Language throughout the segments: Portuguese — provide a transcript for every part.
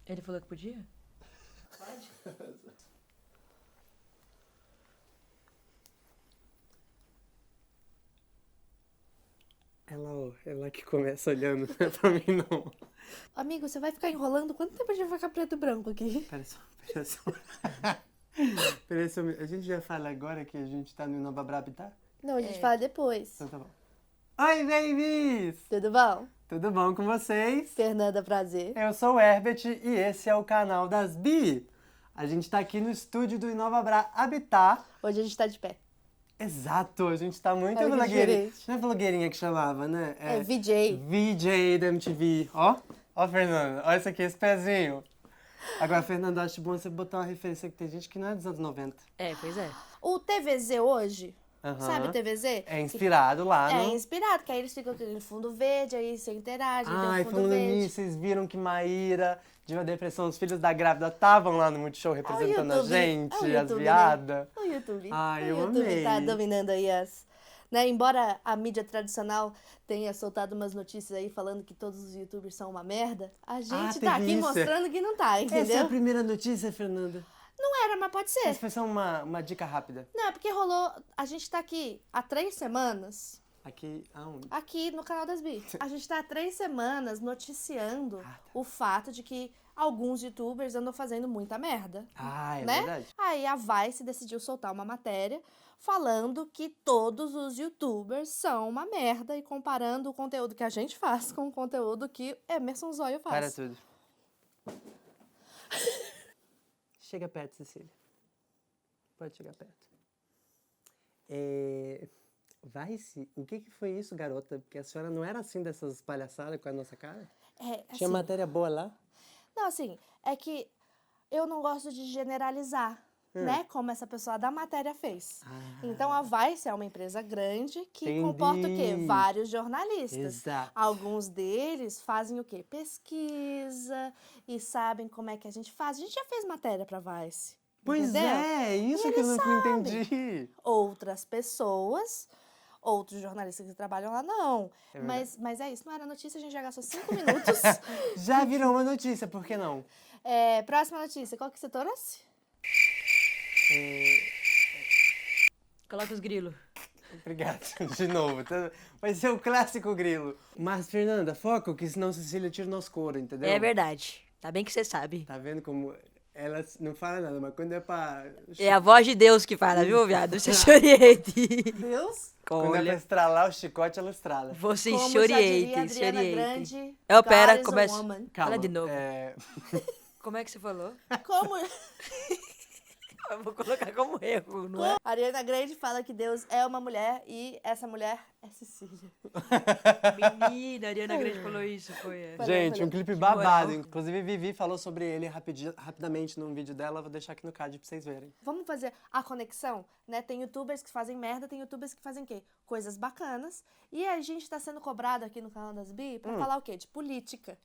Ele falou que podia? Pode. Ela que começa olhando, não é pra mim não. Amigo, você vai ficar enrolando? Quanto tempo a gente vai ficar preto e branco aqui? Pera só. Pera só. A gente já fala agora que a gente tá no Nova Brab, tá? Não, a gente fala depois. Então tá bom. Oi, babies! Tudo bom? Tudo bom com vocês? Fernanda, prazer. Eu sou o Herbert e esse é o canal das Bi. A gente tá aqui no estúdio do Inova Habitat. Hoje a gente tá de pé. Exato, a gente tá muito Olha que blogueirinha. diferente. Não é blogueirinha que chamava, né? É VJ. VJ da MTV. Ó, Fernanda, olha isso aqui, esse pezinho. Agora, Fernanda, acho bom você botar uma referência que tem gente que não é dos anos 90. É, pois é. O TVZ hoje, Aham. sabe o TVZ? É inspirado lá, É no... inspirado, que aí eles ficam com aquele fundo verde, aí você interage, tem Ai, o fundo falando verde. nisso, vocês viram que Maíra, Diva Depressão, os filhos da grávida estavam lá no Multishow representando a YouTube. gente, É o as YouTube, né? viadas. O YouTube. Ai, o eu YouTube amei. tá dominando aí as... Né? Embora a mídia tradicional tenha soltado umas notícias aí falando que todos os youtubers são uma merda, a gente tá teve aqui isso. mostrando que não tá, Essa é a entendeu? primeira notícia, Fernanda. Não era, mas pode ser. Essa foi só uma dica rápida. Não, é porque rolou... A gente tá aqui há 3 semanas... Aqui, aonde? Aqui no canal das Bi. A gente tá há 3 semanas noticiando tá. o fato de que alguns youtubers andam fazendo muita merda. Ah, é né? verdade. Aí a Vice decidiu soltar uma matéria falando que todos os youtubers são uma merda e comparando o conteúdo que a gente faz com o conteúdo que Emerson Zóio Para faz. tudo. Chega perto, Cecília. Pode chegar perto. Vai-se. O que foi isso, garota? Porque a senhora não era assim dessas palhaçadas com a nossa cara? É, Tinha assim, matéria boa lá? não, assim, é que eu não gosto de generalizar, né? Como essa pessoa da matéria fez. Então, a Vice é uma empresa grande que Entendi. comporta o quê? Vários jornalistas. Exato. Alguns deles fazem o quê? Pesquisa e sabem como é que a gente faz. A gente já fez matéria pra Vice. Pois entendeu? é, isso que eu eles não sabem. entendi. Outras pessoas, outros jornalistas que trabalham lá, não. É mas é isso, não era notícia, a gente já gastou 5 minutos. Já virou uma notícia, por que não? Próxima notícia, qual que você trouxe? Coloca os grilos. Obrigado, de novo. Vai ser o clássico grilo. Mas, Fernanda, foca, que senão Cecília tira o nosso couro, entendeu? É verdade. Tá bem que você sabe. Tá vendo como ela não fala nada, mas quando é pra... É a voz de Deus que fala, viu, viado? Você se oriente. Deus? Quando é pra Olha, estralar o chicote, ela estrala. você Como se já diria oriente, se Adriana oriente. Grande, Eu, pera, God is a começa. woman. Fala de novo. Como é que você falou? Como... Eu vou colocar como erro, não é? A Ariana Grande fala que Deus é uma mulher e essa mulher é Cecília. Menina, a Ariana Grande falou isso, foi. Gente, um clipe moral. babado. Inclusive, Vivi falou sobre ele rapidamente num vídeo dela. Vou deixar aqui no card pra vocês verem. Vamos fazer a conexão, né? Tem youtubers que fazem merda, tem youtubers que fazem o quê? Coisas bacanas. E a gente tá sendo cobrado aqui no canal das Bi pra falar o quê? De política.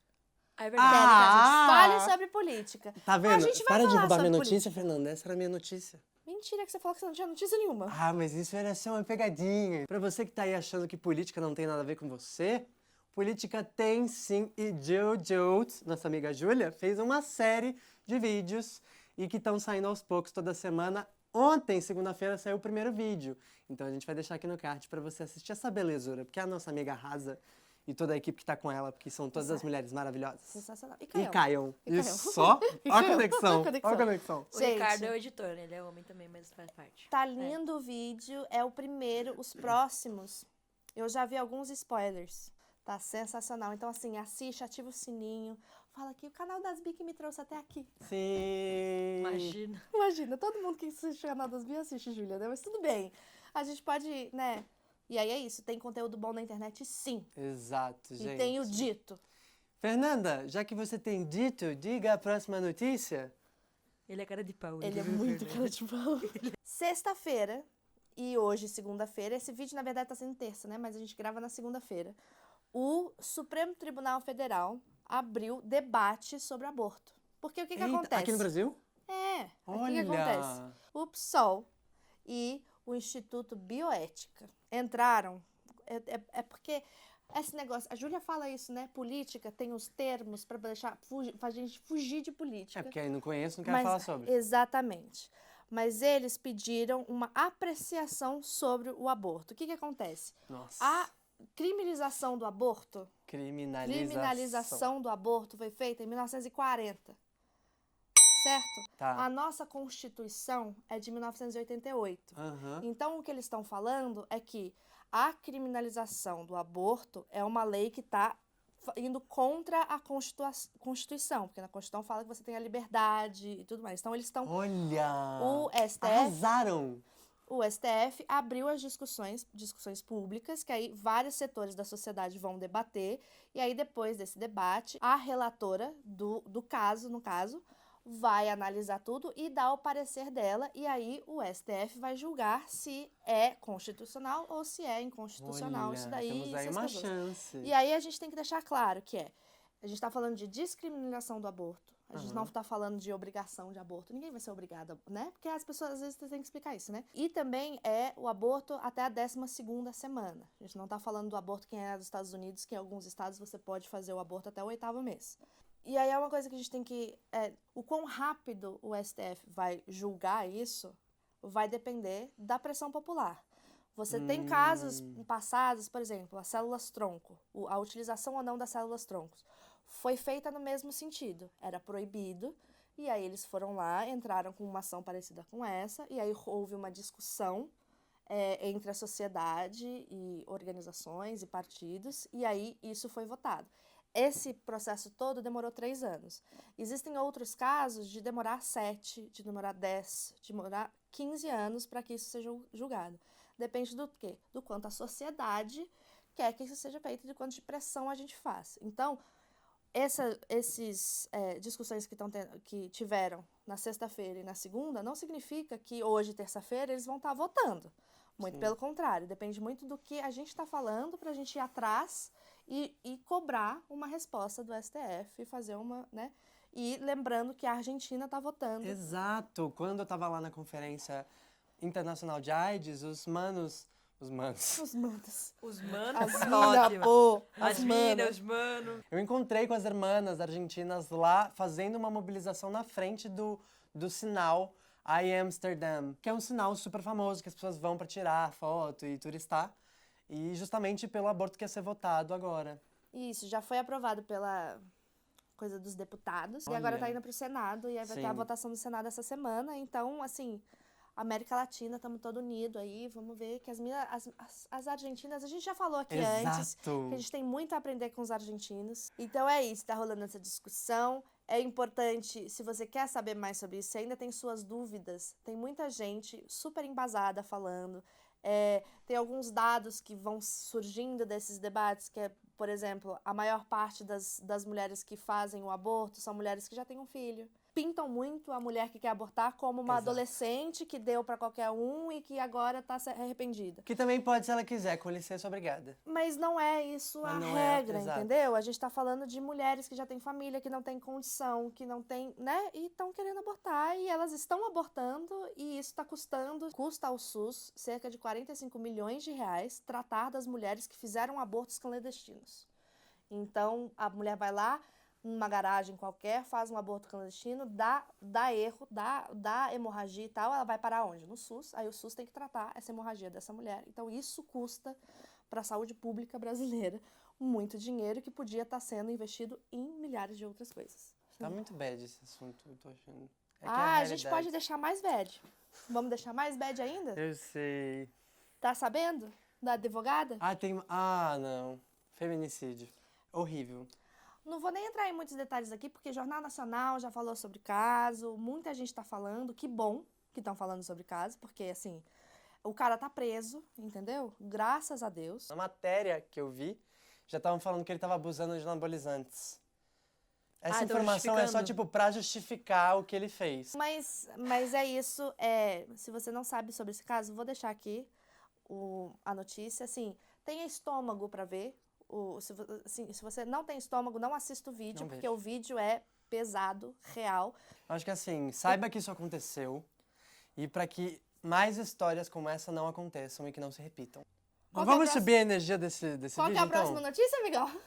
É Querem que a gente fale sobre política. Tá A vendo? gente vai Para de falar roubar sobre minha política. notícia, Fernanda. Essa era a minha notícia. Mentira que você falou que você não tinha notícia nenhuma. Ah, mas isso era só uma pegadinha. Pra você que tá aí achando que política não tem nada a ver com você, política tem sim. E Jojo, nossa amiga Júlia, fez uma série de vídeos e que estão saindo aos poucos toda semana. Ontem, segunda-feira, saiu o primeiro vídeo. Então a gente vai deixar aqui no card pra você assistir essa belezura, porque a nossa amiga arrasa e toda a equipe que tá com ela, porque são todas as mulheres maravilhosas. Sensacional. E Caiam. E Caiam. Isso só? Ó a conexão. Conexão. Ó a conexão. O Gente. Ricardo é o editor, né? Ele é homem também, mas faz parte. Tá lindo o vídeo, é o primeiro, os próximos. Eu já vi alguns spoilers. Tá sensacional. Então, assim, assiste, ativa o sininho. Fala que o canal das Bi que me trouxe até aqui. Sim. Imagina. Imagina, todo mundo que assiste o canal das Bi assiste, Júlia, né? Mas tudo bem. A gente pode, né? E aí é isso, tem conteúdo bom na internet, sim. Exato, gente. E tem o dito. Fernanda, já que você tem dito, diga a próxima notícia. Ele é cara de pau. Ele é muito cara de pau. Sexta-feira e hoje, segunda-feira, esse vídeo na verdade tá sendo terça, né? Mas a gente grava na segunda-feira. O Supremo Tribunal Federal abriu debate sobre aborto. Porque o que Eita, acontece? aqui no Brasil? O que acontece? O PSOL e o Instituto Bioética entraram... É porque Esse negócio, a Júlia fala isso, né? Política tem os termos pra pra gente fugir de política. É porque aí não conheço, não quero falar sobre. Exatamente. Mas eles pediram uma apreciação sobre o aborto. O que acontece? Nossa. A criminalização do aborto, Criminalização. do aborto foi feita em 1940. Certo? Tá. A nossa Constituição é de 1988. Aham. Então, o que eles estão falando é que a criminalização do aborto é uma lei que está indo contra a Constituição, porque na Constituição fala que você tem a liberdade e tudo mais. Então, eles estão... Olha! O STF, Arrasaram! o STF abriu as discussões públicas, que aí vários setores da sociedade vão debater, e aí depois desse debate, a relatora do caso, no caso, vai analisar tudo e dar o parecer dela, e aí o STF vai julgar se é constitucional ou se é inconstitucional. Olha, Isso daí, temos aí essas uma coisas. chance. E aí a gente tem que deixar claro que a gente está falando de descriminalização do aborto, a gente não está falando de obrigação de aborto, ninguém vai ser obrigado, né? Porque as pessoas às vezes têm que explicar isso, né? E também é o aborto até a 12ª semana. A gente não está falando do aborto que é dos Estados Unidos, que em alguns estados você pode fazer o aborto até o 8º mês. E aí é uma coisa que a gente tem que... o quão rápido o STF vai julgar isso vai depender da pressão popular. Você tem casos passados, por exemplo, as células-tronco, a utilização ou não das células-troncos, foi feita no mesmo sentido. Era proibido, e aí eles foram lá, entraram com uma ação parecida com essa, e aí houve uma discussão entre a sociedade e organizações e partidos, e aí isso foi votado. Esse processo todo demorou 3 anos. Existem outros casos de demorar 7, de demorar 10, de demorar 15 anos para que isso seja julgado. Depende do quê? Do quanto a sociedade quer que isso seja feito, de quanto de pressão a gente faz. Então, essas discussões que tiveram na sexta-feira e na segunda, não significa que hoje, terça-feira, eles vão estar votando. Muito pelo contrário, depende muito do que a gente está falando para a gente ir atrás e cobrar uma resposta do STF e fazer uma, né? E lembrando que a Argentina está votando. Exato! Quando eu tava lá na Conferência Internacional de AIDS, os manos... Os manos. Os manos. As é mina, ótimo. pô. As minas, os manos. Eu encontrei com as irmãs argentinas lá, fazendo uma mobilização na frente do sinal I Amsterdam, que é um sinal super famoso que as pessoas vão para tirar foto e turistar. E justamente pelo aborto que ia ser votado agora. Isso, já foi aprovado pela coisa dos deputados. Olha. E agora tá indo pro Senado. E aí vai ter a Sim. votação do Senado essa semana. Então, assim, América Latina, estamos todo unido aí. Vamos ver que as argentinas, a gente já falou aqui antes, que a gente tem muito a aprender com os argentinos. Então é isso, tá rolando essa discussão. É importante, se você quer saber mais sobre isso, se ainda tem suas dúvidas, tem muita gente super embasada falando. Tem alguns dados que vão surgindo desses debates, que é, por exemplo, a maior parte das mulheres que fazem o aborto são mulheres que já têm um filho. Pintam muito a mulher que quer abortar como uma adolescente que deu pra qualquer um e que agora tá arrependida. Que também pode, se ela quiser, com licença, obrigada. Mas não é isso a regra, entendeu? A gente tá falando de mulheres que já têm família, que não têm condição, que não têm, né? E estão querendo abortar e elas estão abortando e isso tá custa ao SUS cerca de 45 milhões de reais tratar das mulheres que fizeram abortos clandestinos. Então, a mulher vai lá, numa garagem qualquer, faz um aborto clandestino, dá erro, dá hemorragia e tal, ela vai parar onde? No SUS, aí o SUS tem que tratar essa hemorragia dessa mulher. Então isso custa para a saúde pública brasileira muito dinheiro que podia estar sendo investido em milhares de outras coisas. Tá muito bad esse assunto, eu tô achando. A gente pode deixar mais bad. Vamos deixar mais bad ainda? Eu sei. Tá sabendo? Da advogada? Não. Feminicídio. Horrível. Não vou nem entrar em muitos detalhes aqui, porque Jornal Nacional já falou sobre o caso, muita gente tá falando, que bom que estão falando sobre o caso, porque, assim, o cara tá preso, entendeu? Graças a Deus. Na matéria que eu vi, já estavam falando que ele tava abusando de anabolizantes. Essa informação é só, tipo, pra justificar o que ele fez. Mas é isso, se você não sabe sobre esse caso, vou deixar aqui a notícia, assim, tenha estômago pra ver. Se você não tem estômago, não assista o vídeo, porque o vídeo é pesado, real. Acho que assim, saiba que isso aconteceu e para que mais histórias como essa não aconteçam e que não se repitam. Qual que é a Vamos próxima- subir a energia desse Qual que vídeo, é a então? próxima notícia, amigão?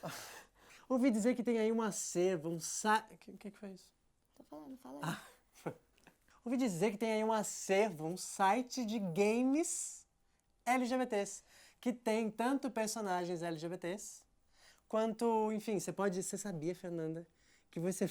Ouvi dizer que tem aí um acervo, um site... O que foi isso? Tô falando, fala aí. Ouvi dizer que tem aí um acervo, um site de games LGBTs, que tem tanto personagens LGBTs, quanto, enfim, você sabia, Fernanda, que você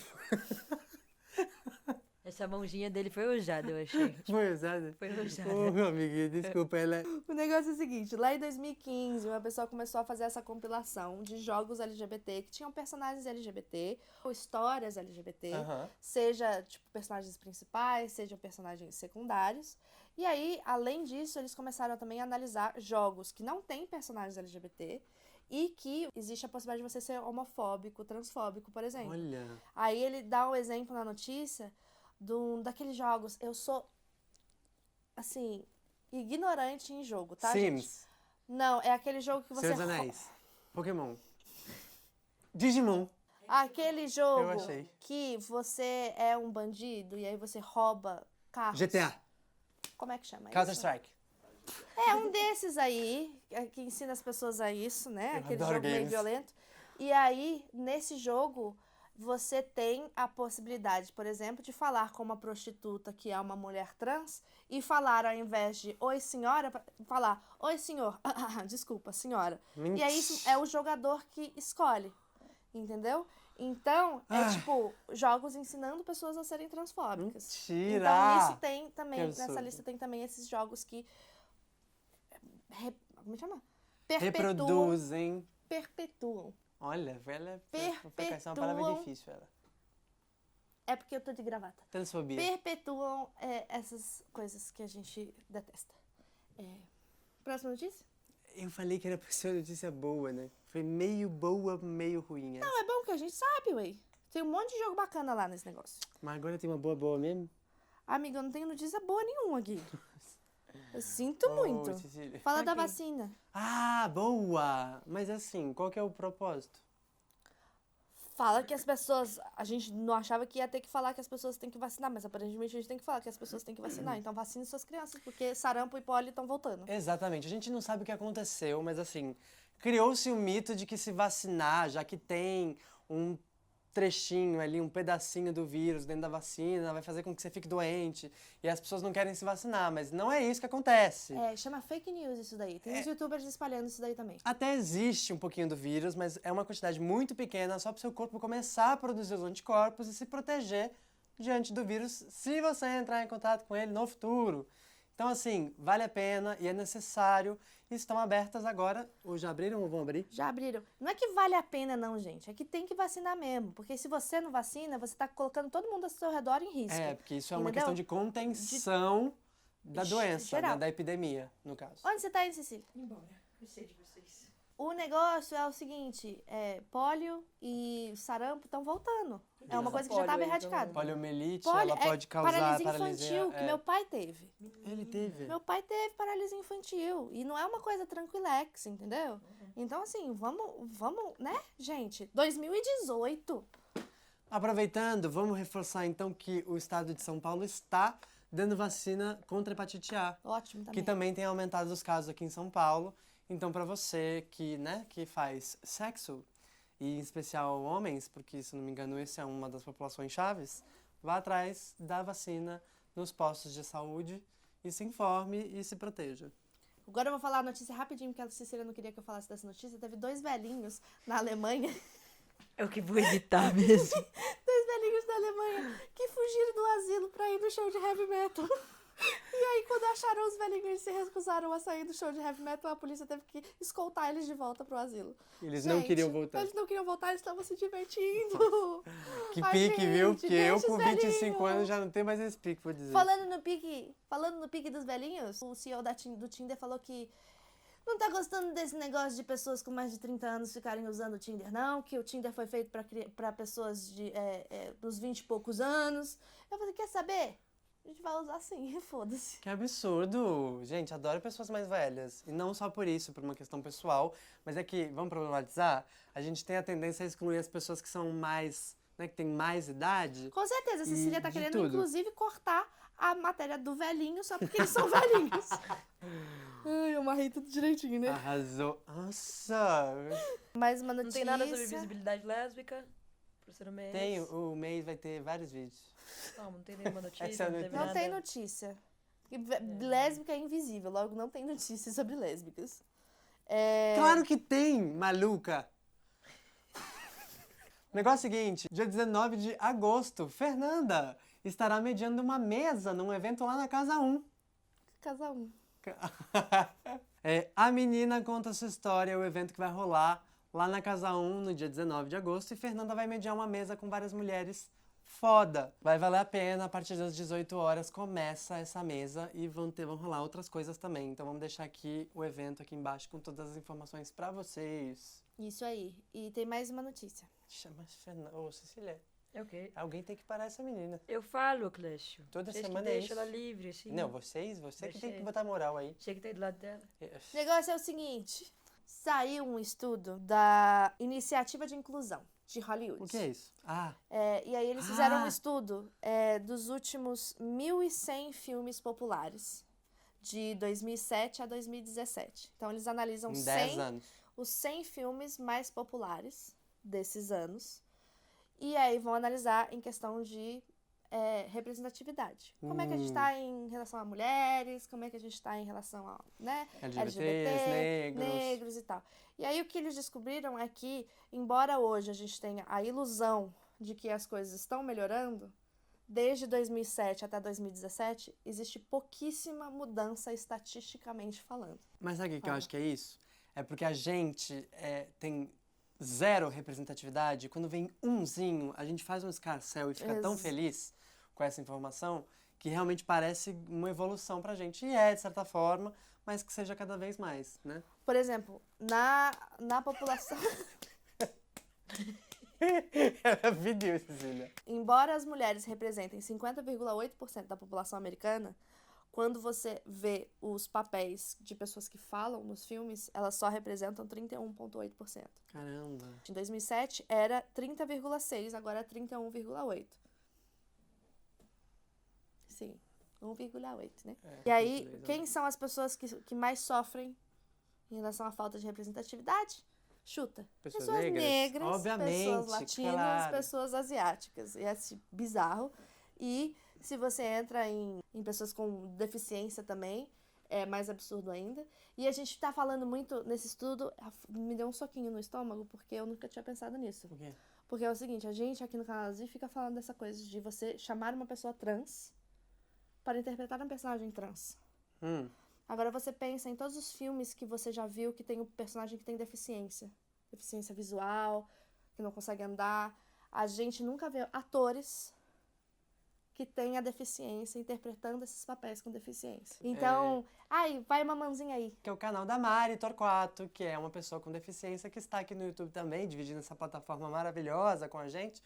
Essa mãozinha dele foi usada, eu achei. foi usada? Foi usada. Ô, meu amiguinho, desculpa, ela... O negócio é o seguinte, lá em 2015, uma pessoa começou a fazer essa compilação de jogos LGBT que tinham personagens LGBT ou histórias LGBT, Aham. seja, tipo, personagens principais, sejam personagens secundários. E aí, além disso, eles começaram também a analisar jogos que não têm personagens LGBT e que existe a possibilidade de você ser homofóbico, transfóbico, por exemplo. Olha, Aí ele dá um exemplo na notícia daqueles jogos. Eu sou, assim, ignorante em jogo, tá, gente? Sims, Não, é aquele jogo que você... Seus Anéis, Pokémon, Digimon. Aquele jogo achei. que você é um bandido e aí você rouba carros. GTA, Como é que chama isso? Counter-Strike. É um desses aí, que ensina as pessoas a isso, né? Eu Aquele adoro jogo meio games. violento. E aí, nesse jogo, você tem a possibilidade, por exemplo, de falar com uma prostituta que é uma mulher trans e falar, ao invés de oi senhora, falar oi senhor, desculpa, senhora. E aí isso é o jogador que escolhe, entendeu? Então, é tipo, jogos ensinando pessoas a serem transfóbicas. Mentira! Então, isso tem também, Que nessa absurdo. lista tem também esses jogos que como chama? Reproduzem. Perpetuam. Olha, ela essa é uma Perpetuam. palavra difícil, ela. É porque eu tô de gravata. Transfobia. Perpetuam essas coisas que a gente detesta. Próxima notícia? Eu falei que era pra ser uma notícia boa, né? Foi meio boa, meio ruim. Essa. Não, é bom que a gente sabe, ué. Tem um monte de jogo bacana lá nesse negócio. Mas agora tem uma boa mesmo? Amiga, eu não tenho notícia boa nenhuma aqui. Eu sinto muito. Cecília. Fala da Ok. vacina. Ah, boa! Mas assim, qual que é o propósito? Fala que as pessoas... A gente não achava que ia ter que falar que as pessoas têm que vacinar, mas aparentemente a gente tem que falar que as pessoas têm que vacinar. Então vacine suas crianças, porque sarampo e pólio estão voltando. Exatamente. A gente não sabe o que aconteceu, mas assim, criou-se o mito de que se vacinar, já que tem um trechinho ali, um pedacinho do vírus dentro da vacina, vai fazer com que você fique doente. E as pessoas não querem se vacinar, mas não é isso que acontece. Chama fake news isso daí. Tem os youtubers espalhando isso daí também. Até existe um pouquinho do vírus, mas é uma quantidade muito pequena só para o seu corpo começar a produzir os anticorpos e se proteger diante do vírus se você entrar em contato com ele no futuro. Então, assim, vale a pena e é necessário. E estão abertas agora, ou já abriram ou vão abrir? Já abriram. Não é que vale a pena não, gente. É que tem que vacinar mesmo. Porque se você não vacina, você tá colocando todo mundo ao seu redor em risco. É, porque isso é uma Entendeu? questão de contenção da doença, geral. né, da epidemia, no caso. Onde você tá indo, Cecília? Embora. Eu sei de vocês. O negócio é o seguinte, pólio e sarampo estão voltando. É uma coisa que já estava Pólio aí, erradicada. Poliomielite, Pólio ela pode causar paralisia infantil, que meu pai teve. Ele teve. Meu pai teve paralisia infantil. E não é uma coisa tranquilex, entendeu? Então, assim, vamos, né, gente? 2018. Aproveitando, vamos reforçar então que o estado de São Paulo está dando vacina contra a hepatite A. Ótimo também. Que também tem aumentado os casos aqui em São Paulo. Então, para você que, né, que faz sexo, e em especial homens, porque, se não me engano, essa é uma das populações chaves, vá atrás da vacina nos postos de saúde e se informe e se proteja. Agora eu vou falar a notícia rapidinho, porque a Cecília não queria que eu falasse dessa notícia. Teve 2 velhinhos na Alemanha. É o que vou editar mesmo. 2 velhinhos da Alemanha que fugiram do asilo pra ir no show de heavy metal. E aí, quando acharam os velhinhos, eles se recusaram a sair do show de heavy metal, a polícia teve que escoltar eles de volta pro asilo. Eles não queriam voltar. Eles não queriam voltar, eles estavam se divertindo. Que Ai, pique, viu? gente, Porque eu deixa com os 25 velhinhos. anos já não tenho mais esse pique, vou dizer. Falando no pique dos velhinhos, o CEO do Tinder falou que não tá gostando desse negócio de pessoas com mais de 30 anos ficarem usando o Tinder, não, que o Tinder foi feito pra pessoas dos 20 e poucos anos. Eu falei, quer saber? A gente vai usar sim, foda-se. Que absurdo! Gente, adoro pessoas mais velhas. E não só por isso, por uma questão pessoal, mas é que, vamos problematizar, a gente tem a tendência a excluir as pessoas que são mais, né, que têm mais idade. Com certeza, a Cecília tá de querendo, tudo. inclusive, cortar a matéria do velhinho só porque eles são velhinhos. Ai, eu amarrei tudo direitinho, né? Arrasou. Nossa! Mais uma Não notícia. tem nada sobre visibilidade lésbica? Por ser um mês? Tem, o mês vai ter vários vídeos. Não tem nenhuma notícia, Essa é a não teve Não nada. tem notícia. E lésbica é invisível, logo não tem notícias sobre lésbicas. Claro que tem, maluca! O negócio é o seguinte, dia 19 de agosto, Fernanda estará mediando uma mesa num evento lá na Casa 1. Casa 1. A menina conta sua história, o evento que vai rolar lá na Casa 1 no dia 19 de agosto, e Fernanda vai mediar uma mesa com várias mulheres foda. Vai valer a pena, a partir das 18 horas começa essa mesa e vão rolar outras coisas também. Então vamos deixar aqui o evento aqui embaixo com todas as informações pra vocês. Isso aí. E tem mais uma notícia. Chama Fernanda. Ô, Cecília, É o quê? alguém tem que parar essa menina. Eu falo, Clécio. Toda Vocês semana que é deixam isso. ela livre, assim. Não, você que tem que Deixei. botar moral aí. Tinha que ter do lado dela. O negócio é o seguinte: saiu um estudo da Iniciativa de Inclusão de Hollywood. O que é isso? Ah, E aí eles fizeram um Ah! estudo dos últimos 1.100 filmes populares, de 2007 a 2017. Então eles analisam em 10 anos. os 100 filmes mais populares desses anos. E aí vão analisar em questão de representatividade. Como é que a gente está em relação a mulheres, como é que a gente está em relação a LGBTs, negros e tal. E aí o que eles descobriram é que, embora hoje a gente tenha a ilusão de que as coisas estão melhorando, desde 2007 até 2017, existe pouquíssima mudança estatisticamente falando. Mas sabe o que eu acho que é isso? É porque a gente tem zero representatividade. Quando vem umzinho, a gente faz um escarcéu e fica tão feliz com essa informação que realmente parece uma evolução pra gente. E de certa forma, mas que seja cada vez mais, né? Por exemplo, na população... Ela pediu, Cecília. Embora as mulheres representem 50,8% da população americana, quando você vê os papéis de pessoas que falam nos filmes, elas só representam 31,8%. Caramba. Em 2007 era 30,6%, agora é 31,8%. Sim, 1,8%, né? E aí, quem são as pessoas que mais sofrem em relação à falta de representatividade? Chuta. Pessoas negras, negras, obviamente, pessoas latinas, claro. pessoas asiáticas. E é bizarro. E se você entra em pessoas com deficiência também, é mais absurdo ainda. E a gente tá falando muito nesse estudo, me deu um soquinho no estômago, porque eu nunca tinha pensado nisso. Por quê? Porque é o seguinte, a gente aqui no canal Azul fica falando dessa coisa de você chamar uma pessoa trans para interpretar um personagem trans. Agora você pensa em todos os filmes que você já viu que tem um personagem que tem deficiência. Deficiência visual, que não consegue andar. A gente nunca vê atores que têm a deficiência interpretando esses papéis com deficiência. Então, vai uma mãozinha aí. Que é o canal da Mari Torquato, que é uma pessoa com deficiência que está aqui no YouTube também, dividindo essa plataforma maravilhosa com a gente.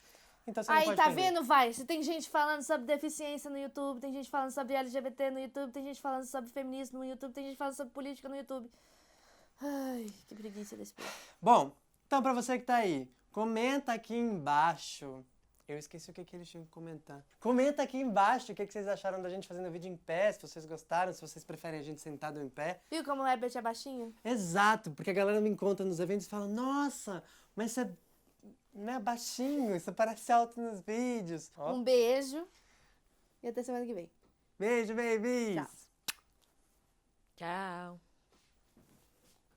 Então você não Aí, pode tá perder. vendo, vai? Se tem gente falando sobre deficiência no YouTube, tem gente falando sobre LGBT no YouTube, tem gente falando sobre feminismo no YouTube, tem gente falando sobre política no YouTube. Ai, que preguiça desse povo. Bom, então pra você que tá aí, comenta aqui embaixo. Eu esqueci o que eles tinham que comentar. Comenta aqui embaixo o que vocês acharam da gente fazendo vídeo em pé, se vocês gostaram, se vocês preferem a gente sentado em pé. Viu como o Herbert é baixinho? Exato, porque a galera me encontra nos eventos e fala, nossa, mas você não é baixinho, você parece alto nos vídeos. Ó. Um beijo e até semana que vem. Beijo, babies! Tchau. Tchau.